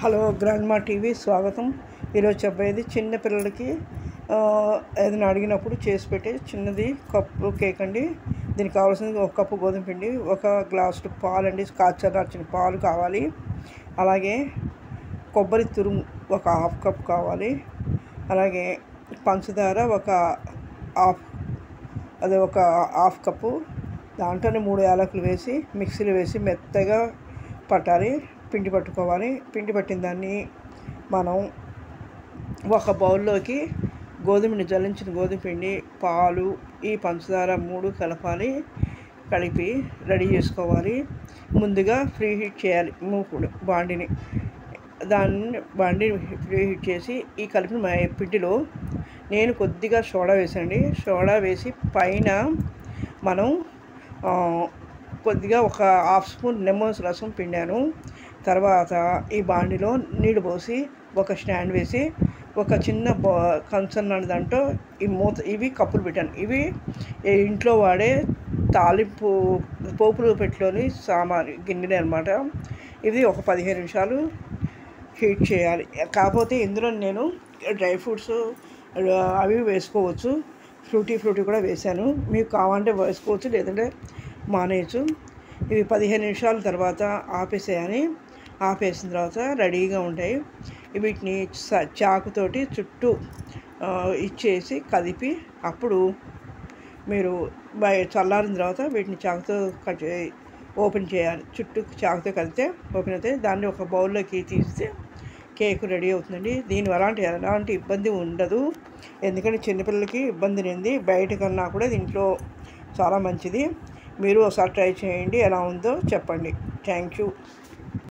Hello grandma TV స్వాగతం. ఈరోజు చెప్పేది చిన్న పిల్లలకి ఏదైనా అడిగినప్పుడు చేసి పెట్టే చిన్నది కప్పు కేక్ అండి. దీనికి కావాల్సింది ఒక కప్పు గోధుమ పిండి, ఒక గ్లాసు పాలు అండి, కాచిన పాలు కావాలి. అలాగే కొబ్బరి తురుము ఒక హాఫ్ కప్ కావాలి. అలాగే పంచదార ఒక హాఫ్ కప్పు. దాంట్లోనే 3 యాలకులు వేసి మిక్సీలో వేసి మెత్తగా పట్టాలి, పిండి పట్టుకోవాలి. పిండి పట్టిన దాన్ని మనం ఒక బౌల్లోకి గోధుమని జల్లించిన గోధుమ పిండి, పాలు, ఈ పంచదార 3 కలపాలి. కలిపి రెడీ చేసుకోవాలి. ముందుగా ఫ్రీ హీట్ చేయాలి మూకుడు బాండిని. ఫ్రీ హీట్ చేసి ఈ కలిపిన పిండిలో నేను కొద్దిగా సోడా వేసండి. సోడా వేసి పైన మనం కొద్దిగా ఒక హాఫ్ స్పూన్ లెమన్ రసం పిండాను. తర్వాత ఈ బాండిలో నీళ్ళు పోసి ఒక స్టాండ్ వేసి ఒక చిన్న కంచం దాంట్లో ఇవి కప్పులు పెట్టాను. ఇవి ఇంట్లో వాడే తాలింపు పోపులు పెట్టలోని సామాను గిన్నెలే అనమాట. ఇది ఒక 15 నిమిషాలు హీట్ చేయాలి. కాకపోతే ఇందులో నేను డ్రై ఫ్రూట్స్ అవి వేసుకోవచ్చు. ఫ్రూటీ కూడా వేసాను. మీకు కావాలంటే వేసుకోవచ్చు, లేదంటే మానేయచ్చు. ఇవి 15 నిమిషాల తర్వాత ఆపేసిన తర్వాత రెడీగా ఉంటాయి. వీటిని చాకుతోటి చుట్టూ ఇచ్చేసి కదిపి అప్పుడు మీరు చల్లారిన తర్వాత వీటిని చాకుతో ఓపెన్ చేయాలి. చుట్టూ చాకుతో కదితే ఓపెన్ అవుతాయి. దాన్ని ఒక బౌల్లోకి తీస్తే కేక్ రెడీ అవుతుందండి. దీనివల్ల ఎలాంటి ఇబ్బంది ఉండదు. ఎందుకంటే చిన్నపిల్లలకి ఇబ్బంది లేనిది బయట కన్నా కూడా దీంట్లో చాలా మంచిది. మీరు ఒకసారి ట్రై చేయండి, ఎలా ఉందో చెప్పండి. Thank you.